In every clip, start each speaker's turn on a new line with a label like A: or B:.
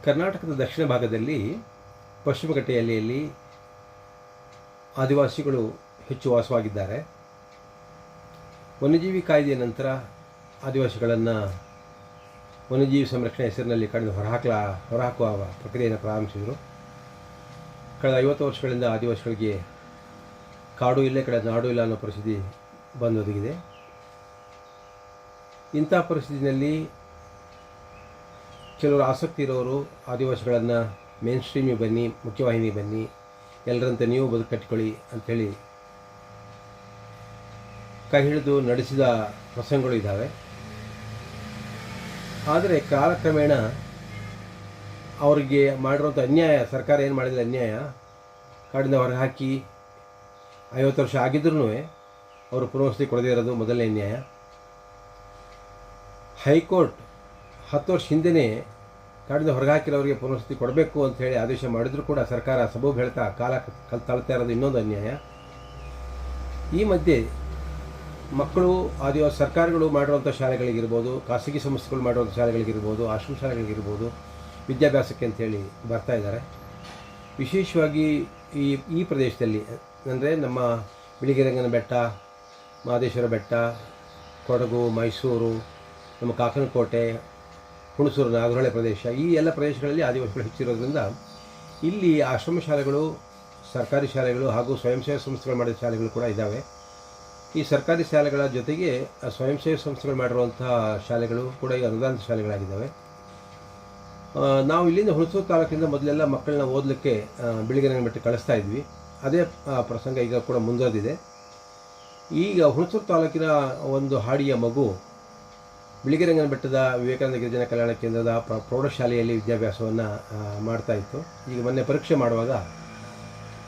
A: ಕರ್ನಾಟಕದ ದಕ್ಷಿಣ ಭಾಗದಲ್ಲಿ ಪಶ್ಚಿಮ ಘಟ್ಟದಲ್ಲಿ ಆದಿವಾಸಿಗಳು ಹೆಚ್ಚು ವಾಸವಾಗಿದ್ದಾರೆ. ವನ್ಯಜೀವಿ ಕಾಯ್ದೆಯ ನಂತರ ಆದಿವಾಸಿಗಳನ್ನು ವನ್ಯಜೀವಿ ಸಂರಕ್ಷಣೆ ಹೆಸರಿನಲ್ಲಿ ಕಳೆದು ಹೊರಹಾಕುವ ಪ್ರಕ್ರಿಯೆಯನ್ನು ಪ್ರಾರಂಭಿಸಿದರು. ಕಳೆದ 50 ವರ್ಷಗಳಿಂದ ಆದಿವಾಸಿಗಳಿಗೆ ಕಾಡು ಇಲ್ಲೇ ಕಡೆ ನಾಡು ಇಲ್ಲ ಅನ್ನೋ ಪರಿಸ್ಥಿತಿ ಬಂದೊದಗಿದೆ. ಇಂಥ ಪರಿಸ್ಥಿತಿಯಲ್ಲಿ ಕೆಲವರು ಆಸಕ್ತಿ ಇರೋರು ಆದಿವಾಸಿಗಳನ್ನು ಮೇನ್ ಸ್ಟ್ರೀಮಿಗೆ ಬನ್ನಿ, ಮುಖ್ಯವಾಹಿನಿಗೆ ಬನ್ನಿ, ಎಲ್ಲರಂತೆ ನೀವು ಬದುಕು ಕಟ್ಟಿಕೊಳ್ಳಿ ಅಂಥೇಳಿ ಕೈ ಹಿಡಿದು ನಡೆಸಿದ ಪ್ರಸಂಗಗಳು ಇದ್ದಾವೆ. ಆದರೆ ಕಾಲಕ್ರಮೇಣ ಅವರಿಗೆ ಮಾಡಿರುವಂಥ ಅನ್ಯಾಯ, ಸರ್ಕಾರ ಏನು ಮಾಡಿದ ಅನ್ಯಾಯ, ಕಾಡಿಂದ ಹೊರಗೆ ಹಾಕಿ 50 ವರ್ಷ ಆಗಿದ್ರೂ ಅವರು ಪುನರ್ವಸತಿ ಕೊಡದೇ ಇರೋದು ಮೊದಲನೇ ಅನ್ಯಾಯ. ಹೈಕೋರ್ಟ್ 10 ವರ್ಷ ಹಿಂದೆಯೇ ಕಾಡಿಂದ ಹೊರಗೆ ಹಾಕಿರೋರಿಗೆ ಪುನರ್ವಸತಿ ಕೊಡಬೇಕು ಅಂತ ಹೇಳಿ ಆದೇಶ ಮಾಡಿದರೂ ಕೂಡ ಸರ್ಕಾರ ಸಬೂಬು ಹೇಳ್ತಾ ಕಾಲ ತಳ್ತಾ ಇರೋದು ಇನ್ನೊಂದು ಅನ್ಯಾಯ. ಈ ಮಧ್ಯೆ ಮಕ್ಕಳು ಆದಿವಾಸಿ ಸರ್ಕಾರಗಳು ಮಾಡಿರುವಂಥ ಶಾಲೆಗಳಿಗಿರ್ಬೋದು, ಖಾಸಗಿ ಸಂಸ್ಥೆಗಳು ಮಾಡಿರುವಂಥ ಶಾಲೆಗಳಿಗಿರ್ಬೋದು, ಆಶ್ರಮ ಶಾಲೆಗಳಿಗಿರ್ಬೋದು, ವಿದ್ಯಾಭ್ಯಾಸಕ್ಕೆ ಅಂಥೇಳಿ ಬರ್ತಾ ಇದ್ದಾರೆ. ವಿಶೇಷವಾಗಿ ಈ ಪ್ರದೇಶದಲ್ಲಿ ಅಂದರೆ ನಮ್ಮ ಬಿಳಿಗಿರಿರಂಗನ ಬೆಟ್ಟ, ಮಹದೇಶ್ವರ ಬೆಟ್ಟ, ಕೊಡಗು, ಮೈಸೂರು, ನಮ್ಮ ಕಾಕನಕೋಟೆ, ಹುಣಸೂರು, ನಾಗರಹೊಳೆ ಪ್ರದೇಶ, ಈ ಎಲ್ಲ ಪ್ರದೇಶಗಳಲ್ಲಿ ಆದಿವಾಸಿಗಳು ಹೆಚ್ಚಿರೋದ್ರಿಂದ ಇಲ್ಲಿ ಆಶ್ರಮ ಶಾಲೆಗಳು, ಸರ್ಕಾರಿ ಶಾಲೆಗಳು ಹಾಗೂ ಸ್ವಯಂ ಸೇವಾ ಸಂಸ್ಥೆಗಳು ಮಾಡಿದ ಶಾಲೆಗಳು ಕೂಡ ಇದ್ದಾವೆ. ಈ ಸರ್ಕಾರಿ ಶಾಲೆಗಳ ಜೊತೆಗೆ ಸ್ವಯಂ ಸೇವಾ ಸಂಸ್ಥೆಗಳು ಮಾಡಿರುವಂಥ ಶಾಲೆಗಳು ಕೂಡ ಈಗ ಅನುದಾನಿತ ಶಾಲೆಗಳಾಗಿದ್ದಾವೆ. ನಾವು ಇಲ್ಲಿಂದ ಹುಣಸೂರು ತಾಲೂಕಿನಿಂದ ಮೊದಲೆಲ್ಲ ಮಕ್ಕಳನ್ನ ಓದಲಿಕ್ಕೆ ಬಿಳಿಗಿರಿರಂಗನ ಬೆಟ್ಟಕ್ಕೆ ಕಳಿಸ್ತಾ ಇದ್ವಿ. ಅದೇ ಪ್ರಸಂಗ ಈಗ ಕೂಡ ಮುಂದುವರೆದಿದೆ. ಈಗ ಹುಣಸೂರು ತಾಲೂಕಿನ ಒಂದು ಹಾಡಿಯ ಮಗು ಬಿಳಿಗಿರಿರಂಗನ ಬೆಟ್ಟದ ವಿವೇಕಾನಂದ ಗಿರಿಜನ ಕಲ್ಯಾಣ ಕೇಂದ್ರದ ಪ್ರೌಢಶಾಲೆಯಲ್ಲಿ ವಿದ್ಯಾಭ್ಯಾಸವನ್ನು ಮಾಡ್ತಾಯಿತ್ತು. ಈಗ ಮೊನ್ನೆ ಪರೀಕ್ಷೆ ಮಾಡುವಾಗ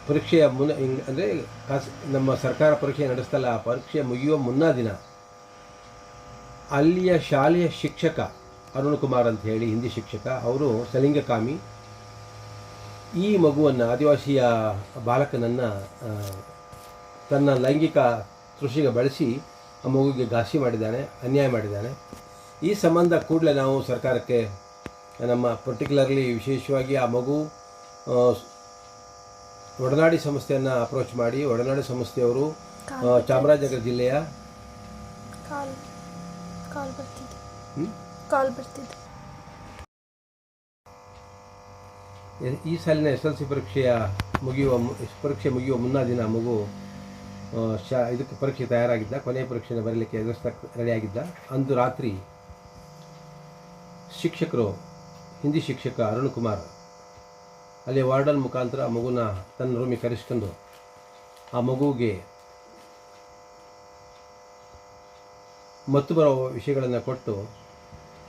A: ಪರೀಕ್ಷೆಯ ಅಂದರೆ ನಮ್ಮ ಸರ್ಕಾರ ಪರೀಕ್ಷೆ ನಡೆಸ್ತಲ್ಲ, ಆ ಪರೀಕ್ಷೆ ಮುಗಿಯುವ ಮುನ್ನಾ ದಿನ ಅಲ್ಲಿಯ ಶಾಲೆಯ ಶಿಕ್ಷಕ ಅರುಣ್ ಕುಮಾರ್ ಅಂತ ಹೇಳಿ ಹಿಂದಿ ಶಿಕ್ಷಕ, ಅವರು ಸಲಿಂಗಕಾಮಿ, ಈ ಮಗುವನ್ನು ಆದಿವಾಸಿಯ ಬಾಲಕನನ್ನು ತನ್ನ ಲೈಂಗಿಕ ತೃಷಿಗೆ ಬಳಸಿ ಆ ಮಗುವಿಗೆ ಘಾಸಿ ಮಾಡಿದ್ದಾನೆ, ಅನ್ಯಾಯ ಮಾಡಿದ್ದಾನೆ. ಈ ಸಂಬಂಧ ಕೂಡಲೇ ನಾವು ಸರ್ಕಾರಕ್ಕೆ ನಮ್ಮ ಪರ್ಟಿಕ್ಯುಲರ್ಲಿ ವಿಶೇಷವಾಗಿ ಆ ಮಗು ಒಡನಾಡಿ ಸಂಸ್ಥೆಯನ್ನು ಅಪ್ರೋಚ್ ಮಾಡಿ, ಒಡನಾಡಿ ಸಂಸ್ಥೆಯವರು ಚಾಮರಾಜನಗರ ಜಿಲ್ಲೆಯ ಈ ಸಾಲಿನ SLC ಪರೀಕ್ಷೆ ಮುಗಿಯುವ ಮುನ್ನಾ ದಿನ ಮಗು ಇದಕ್ಕೆ ಪರೀಕ್ಷೆ ತಯಾರಾಗಿದ್ದ, ಕೊನೆಯ ಪರೀಕ್ಷೆಯನ್ನು ಬರಲಿಕ್ಕೆ ರೆಡಿಯಾಗಿದ್ದ. ಅಂದು ರಾತ್ರಿ ಶಿಕ್ಷಕರು, ಹಿಂದಿ ಶಿಕ್ಷಕ ಅರುಣ್ ಕುಮಾರ್ ಅಲ್ಲಿ ವಾರ್ಡನ್ ಮುಖಾಂತರ ಆ ಮಗುನ ತನ್ನ ರೂಮಿಗೆ ಕರೆಸ್ಕೊಂಡು ಆ ಮಗುವಿಗೆ ಮತ್ತು ಬರೋ ವಿಷಯಗಳನ್ನು ಕೊಟ್ಟು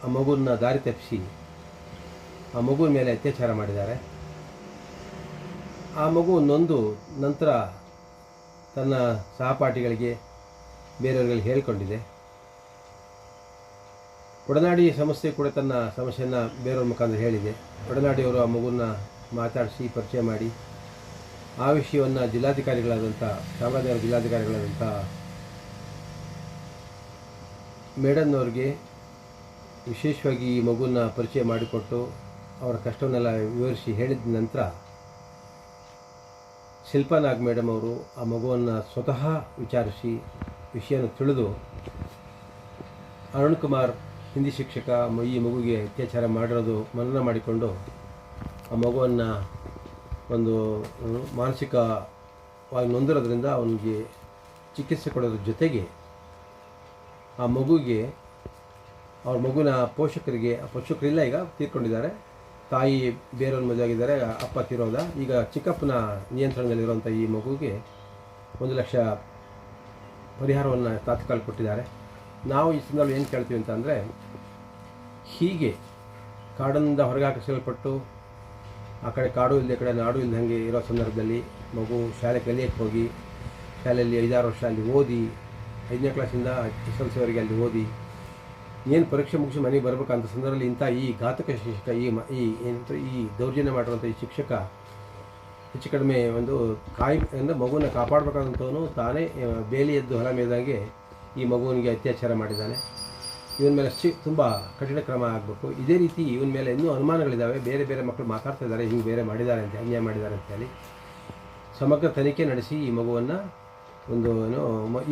A: ಆ ಮಗುವನ್ನು ದಾರಿ ತಪ್ಪಿಸಿ ಆ ಮಗುವಿನ ಮೇಲೆ ಅತ್ಯಾಚಾರ ಮಾಡಿದ್ದಾರೆ. ಆ ಮಗು ನೊಂದು ನಂತರ ತನ್ನ ಸಹಪಾಠಿಗಳಿಗೆ, ಬೇರೆಯವರಿಗೆ ಹೇಳಿಕೊಂಡಿದೆ. ಒಡನಾಡಿ ಸಂಸ್ಥೆ ಕೂಡ ತನ್ನ ಸಮಸ್ಯೆಯನ್ನು ಬೇರೆಯವ್ರ ಮುಖಾಂತರ ಹೇಳಿದೆ. ಒಡನಾಡಿಯವರು ಆ ಮಗುವನ್ನು ಮಾತಾಡಿಸಿ ಪರಿಚಯ ಮಾಡಿ ಆ ವಿಷಯವನ್ನು ಚಾಮರಾಜನಗರ ಜಿಲ್ಲಾಧಿಕಾರಿಗಳಾದಂಥ ಮೇಡಮ್ನವ್ರಿಗೆ ವಿಶೇಷವಾಗಿ ಈ ಮಗುವನ್ನು ಪರಿಚಯ ಮಾಡಿಕೊಟ್ಟು ಅವರ ಕಷ್ಟವನ್ನೆಲ್ಲ ವಿವರಿಸಿ ಹೇಳಿದ ನಂತರ ಶಿಲ್ಪಾ ನಾಗ್ ಮೇಡಮ್ ಅವರು ಆ ಮಗುವನ್ನು ಸ್ವತಃ ವಿಚಾರಿಸಿ ವಿಷಯವನ್ನು ತಿಳಿದು ಅರುಣ್ ಕುಮಾರ್ ಹಿಂದಿ ಶಿಕ್ಷಕ ಈ ಮಗುವಿಗೆ ಅತ್ಯಾಚಾರ ಮಾಡಿರೋದು ಮನನ ಮಾಡಿಕೊಂಡು ಆ ಮಗುವನ್ನು ಒಂದು ಮಾನಸಿಕವಾಗಿ ನೊಂದಿರೋದ್ರಿಂದ ಅವನಿಗೆ ಚಿಕಿತ್ಸೆ ಕೊಡೋದ್ರ ಜೊತೆಗೆ ಆ ಮಗುವಿಗೆ ಅವ್ರ ಮಗುವಿನ ಪೋಷಕರಿಲ್ಲ, ಈಗ ತೀರ್ಕೊಂಡಿದ್ದಾರೆ. ತಾಯಿ ಬೇರೆಯವ್ರ ಮದುವೆ ಆಗಿದ್ದಾರೆ, ಅಪ್ಪ ತೀರೋದ. ಈಗ ಚಿಕ್ಕಪ್ಪನ ನಿಯಂತ್ರಣದಲ್ಲಿರುವಂಥ ಈ ಮಗುವಿಗೆ 1 ಲಕ್ಷ ಪರಿಹಾರವನ್ನು ತಾತ್ಕಾಲಿಕ ಕೊಟ್ಟಿದ್ದಾರೆ. ನಾವು ಈ ಸಂದರ್ಭ ಏನು ಕೇಳ್ತೀವಿ ಅಂತಂದರೆ, ಹೀಗೆ ಕಾಡಿನಿಂದ ಹೊರಗೆ ಹಾಕಿಸಲ್ಪಟ್ಟು ಆ ಕಡೆ ಕಾಡು ಇಲ್ಲದೆ ಕಡೆ ನಾಡು ಇಲ್ಲದಂಗೆ ಇರೋ ಸಂದರ್ಭದಲ್ಲಿ ಮಗು ಶಾಲೆ ಕಲಿಯಕ್ಕೆ ಹೋಗಿ ಶಾಲೆಯಲ್ಲಿ 5-6 ವರ್ಷ ಅಲ್ಲಿ ಓದಿ 5ನೇ ಕ್ಲಾಸಿಂದ SLCವರೆಗೆ ಅಲ್ಲಿ ಓದಿ ಏನು ಪರೀಕ್ಷೆ ಮುಗಿಸಿ ಮನೆಗೆ ಬರಬೇಕಂತ ಸಂದರ್ಭದಲ್ಲಿ ಇಂಥ ಈ ಘಾತಕ ಶಿಕ್ಷಕ, ಈ ದೌರ್ಜನ್ಯ ಮಾಡಿರುವಂಥ ಈ ಶಿಕ್ಷಕ ಹೆಚ್ಚು ಕಡಿಮೆ ಒಂದು ಅಂದರೆ ಮಗುವನ್ನು ಕಾಪಾಡಬೇಕಾದಂಥವನು ತಾನೇ ಬೇಲಿ ಎದ್ದು ಹೊಲ ಮೇದಂಗೆ ಈ ಮಗುವಿನಿಗೆ ಅತ್ಯಾಚಾರ ಮಾಡಿದ್ದಾನೆ. ಇವನ ಮೇಲೆ ತುಂಬ ಕಠಿಣ ಕ್ರಮ ಆಗಬೇಕು. ಇದೇ ರೀತಿ ಇವನ ಮೇಲೆ ಇನ್ನೂ ಅನುಮಾನಗಳಿದ್ದಾವೆ. ಬೇರೆ ಬೇರೆ ಮಕ್ಕಳು ಮಾತಾಡ್ತಾ ಇದ್ದಾರೆ, ಹಿಂಗೆ ಬೇರೆ ಮಾಡಿದ್ದಾರೆ ಅಂತ, ಅನ್ಯಾಯ ಮಾಡಿದ್ದಾರೆ ಅಂತೇಳಿ ಸಮಗ್ರ ತನಿಖೆ ನಡೆಸಿ ಈ ಮಗುವನ್ನು ಒಂದು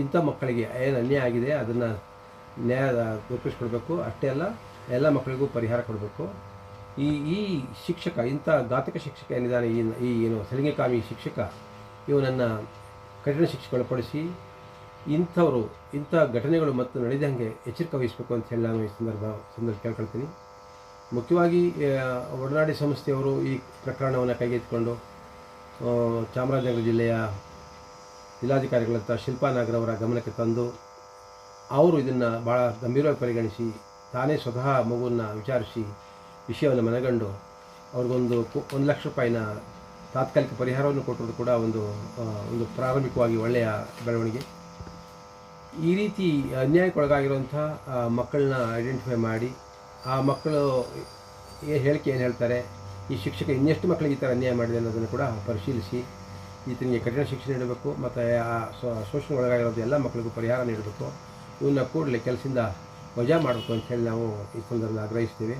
A: ಇಂಥ ಮಕ್ಕಳಿಗೆ ಏನು ಅನ್ಯಾಯ ಆಗಿದೆ ಅದನ್ನು ನ್ಯಾಯ ದೊರಕಿಸ್ಕೊಡ್ಬೇಕು. ಅಷ್ಟೇ ಅಲ್ಲ, ಎಲ್ಲ ಮಕ್ಕಳಿಗೂ ಪರಿಹಾರ ಕೊಡಬೇಕು. ಈ ಶಿಕ್ಷಕ, ಇಂಥ ಘಾತಕ ಶಿಕ್ಷಕ ಏನಿದ್ದಾನೆ, ಈ ಏನು ಸಲಿಂಗಕಾಮಿ ಶಿಕ್ಷಕ, ಇವನನ್ನು ಕಠಿಣ ಶಿಕ್ಷೆ ಒಳಪಡಿಸಿ ಇಂಥ ಘಟನೆಗಳು ಮತ್ತು ನಡೆದಂಗೆ ಎಚ್ಚರಿಕೆ ವಹಿಸಬೇಕು ಅಂತ ಹೇಳಿ ನಾನು ಈ ಸಂದರ್ಭ ಕೇಳ್ಕೊಳ್ತೀನಿ. ಮುಖ್ಯವಾಗಿ ಒಡನಾಡಿ ಸಂಸ್ಥೆಯವರು ಈ ಪ್ರಕರಣವನ್ನು ಕೈಗೆತ್ತಿಕೊಂಡು ಚಾಮರಾಜನಗರ ಜಿಲ್ಲೆಯ ಜಿಲ್ಲಾಧಿಕಾರಿಗಳಂತ ಶಿಲ್ಪಾ ನಾಗರ್ ಅವರ ಗಮನಕ್ಕೆ ತಂದು ಅವರು ಇದನ್ನು ಭಾಳ ಗಂಭೀರವಾಗಿ ಪರಿಗಣಿಸಿ ತಾನೇ ಸ್ವತಃ ಮಗುವನ್ನು ವಿಚಾರಿಸಿ ವಿಷಯವನ್ನು ಮನಗಂಡು ಅವ್ರಿಗೊಂದು 1 ಲಕ್ಷ ರೂಪಾಯಿನ ತಾತ್ಕಾಲಿಕ ಪರಿಹಾರವನ್ನು ಕೊಟ್ಟಿರೋದು ಕೂಡ ಒಂದು ಪ್ರಾರಂಭಿಕವಾಗಿ ಒಳ್ಳೆಯ ಬೆಳವಣಿಗೆ. ಈ ರೀತಿ ಅನ್ಯಾಯಕ್ಕೊಳಗಾಗಿರುವಂಥ ಮಕ್ಕಳನ್ನ ಐಡೆಂಟಿಫೈ ಮಾಡಿ ಆ ಮಕ್ಕಳು ಹೇಳಿಕೆ ಏನು ಹೇಳ್ತಾರೆ, ಈ ಶಿಕ್ಷಕ ಇನ್ನೆಷ್ಟು ಮಕ್ಕಳಿಗೆ ಈ ಥರ ಅನ್ಯಾಯ ಮಾಡಿದೆ ಅನ್ನೋದನ್ನು ಕೂಡ ಪರಿಶೀಲಿಸಿ ಈತನಿಗೆ ಕಠಿಣ ಶಿಕ್ಷೆ ನೀಡಬೇಕು ಮತ್ತು ಆ ಶೋಷಣೆಗೊಳಗಾಗಿರೋದು ಎಲ್ಲ ಮಕ್ಕಳಿಗೂ ಪರಿಹಾರ ನೀಡಬೇಕು. ಇವನ್ನ ಕೂಡಲೇ ಕೆಲಸದಿಂದ ವಜಾ ಮಾಡಬೇಕು ಅಂತ ಹೇಳಿ ನಾವು ಈ ಸಂದರ್ಭದಲ್ಲಿ ಆಗ್ರಹಿಸ್ತೀವಿ.